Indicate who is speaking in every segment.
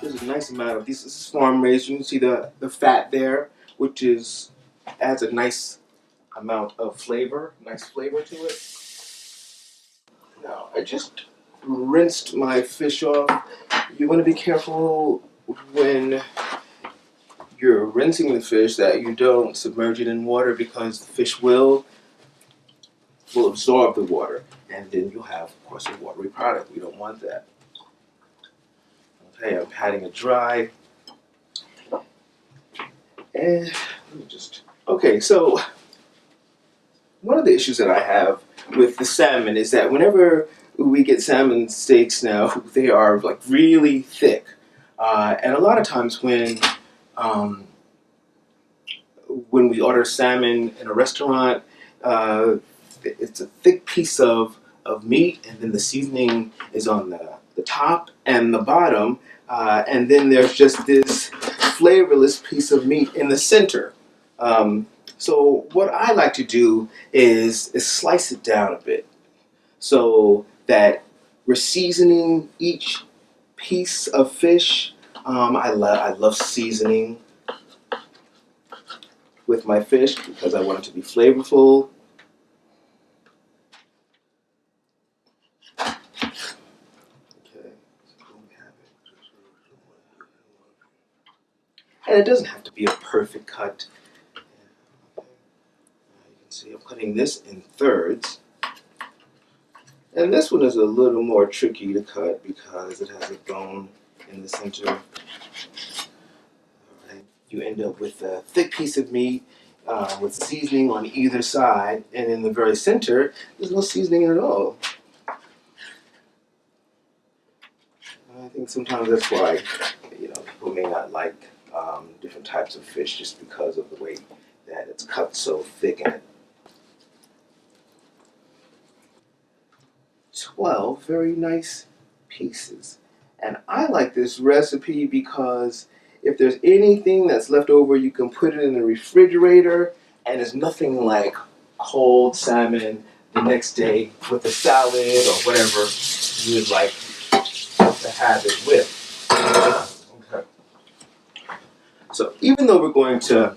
Speaker 1: There's a nice amount of these. This is farm raised. You can see the fat there, which adds a nice amount of flavor, nice flavor to it. Now I just rinsed my fish off. You want to be careful when you're rinsing the fish that you don't submerge it in water, because the fish will absorb the water, and then you'll have, of course, a watery product. We don't want that. Okay, I'm patting it dry. And let me just, okay, so one of the issues that I have with the salmon is that whenever we get salmon steaks now, they are like really thick. And a lot of times when we order salmon in a restaurant, it's a thick piece of meat, and then the seasoning is on the top and the bottom, and then there's just this flavorless piece of meat in the center. So what I like to do is slice it down a bit so that we're seasoning each piece of fish. I love seasoning with my fish because I want it to be flavorful. And it doesn't have to be a perfect cut. You can see I'm cutting this in thirds. And this one is a little more tricky to cut because it has a bone in the center. Right. You end up with a thick piece of meat with seasoning on either side, and in the very center, there's no seasoning at all. I think sometimes that's why people may not like different types of fish, just because of the way that it's cut so thick. And 12 very nice pieces. And I like this recipe because if there's anything that's left over, you can put it in the refrigerator, and there's nothing like cold salmon the next day with a salad or whatever you would like to have it with. Okay. So even though we're going to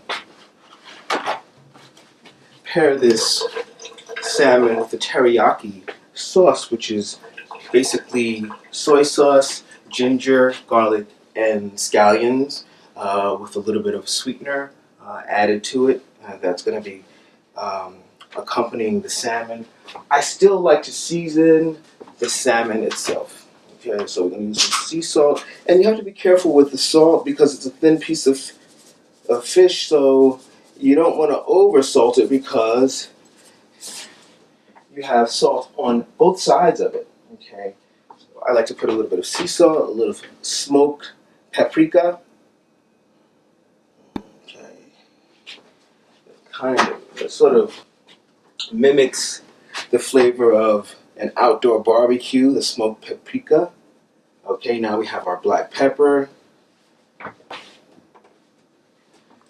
Speaker 1: pair this salmon with the teriyaki sauce, which is basically soy sauce, ginger, garlic, and scallions with a little bit of sweetener added to it, that's going to be accompanying the salmon. I still like to season the salmon itself. Okay, so we're going to use some sea salt, and you have to be careful with the salt because it's a thin piece of fish, so you don't want to over salt it because you have salt on both sides of it. Okay, so I like to put a little bit of sea salt, a little smoked paprika. Okay, it sort of mimics the flavor of an outdoor barbecue, the smoked paprika. Okay, now we have our black pepper.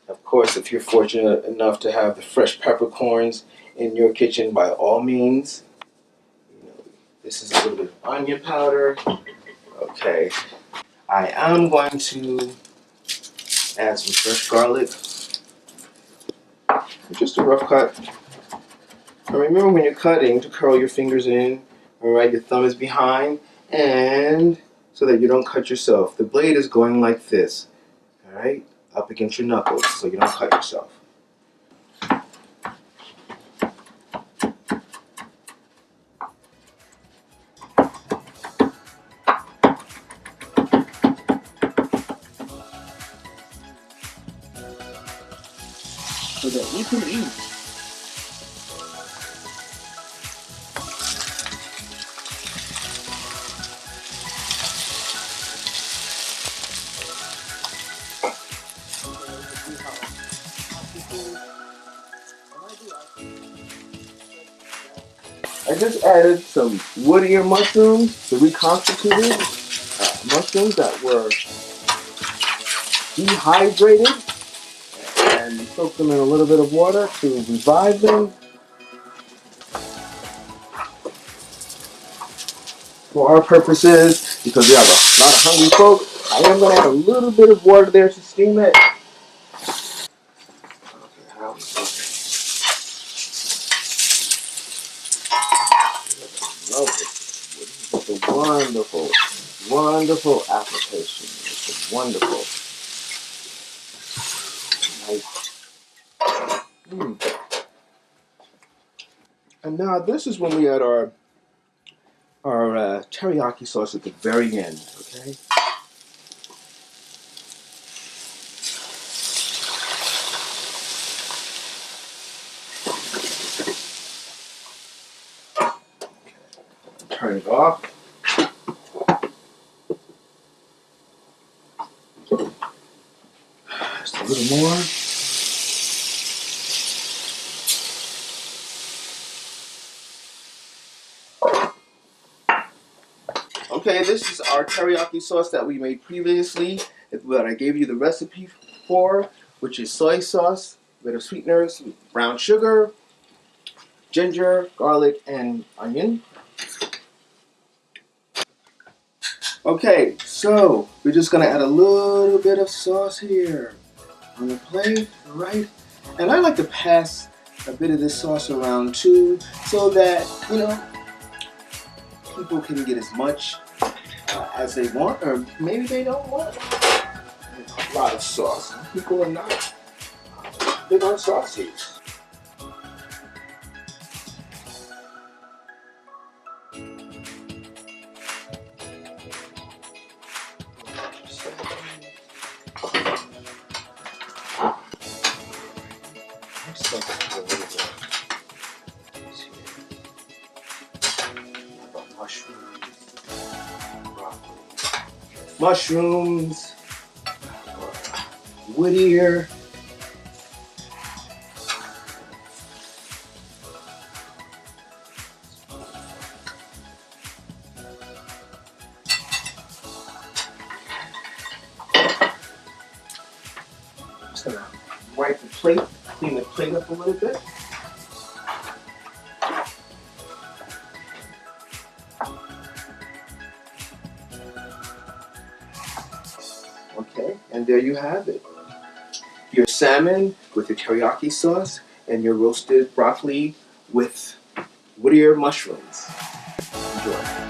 Speaker 1: Of course, if you're fortunate enough to have the fresh peppercorns in your kitchen, by all means. This is a little bit of onion powder. Okay, I am going to add some fresh garlic. Just a rough cut. And remember, when you're cutting, to curl your fingers in. All right, your thumb is behind, and so that you don't cut yourself. The blade is going like this. All right, up against your knuckles, so you don't cut yourself. So that you can eat. I just added some wood ear mushrooms, the reconstituted mushrooms that were dehydrated. and soak them in a little bit of water to revive them. For our purposes, because we have a lot of hungry folk, I am going to add a little bit of water there to steam it. Love it. It's a wonderful, wonderful application. It's a wonderful. Nice. And now this is when we add our teriyaki sauce at the very end. Okay. Turn it off. Just a little more. Okay, this is our teriyaki sauce that we made previously, that I gave you the recipe for, which is soy sauce, with sweeteners, brown sugar, ginger, garlic, and onion. Okay, so we're just gonna add a little bit of sauce here on the plate, right? And I like to pass a bit of this sauce around too, so that, you know, people can get as much as they want, or maybe they don't want a lot of sauce. Some people are not big on sauces. Mushrooms, Whittier. Just gonna wipe the plate, clean the plate up a little bit. Okay, and there you have it. Your salmon with your teriyaki sauce and your roasted broccoli with Whittier mushrooms. Enjoy.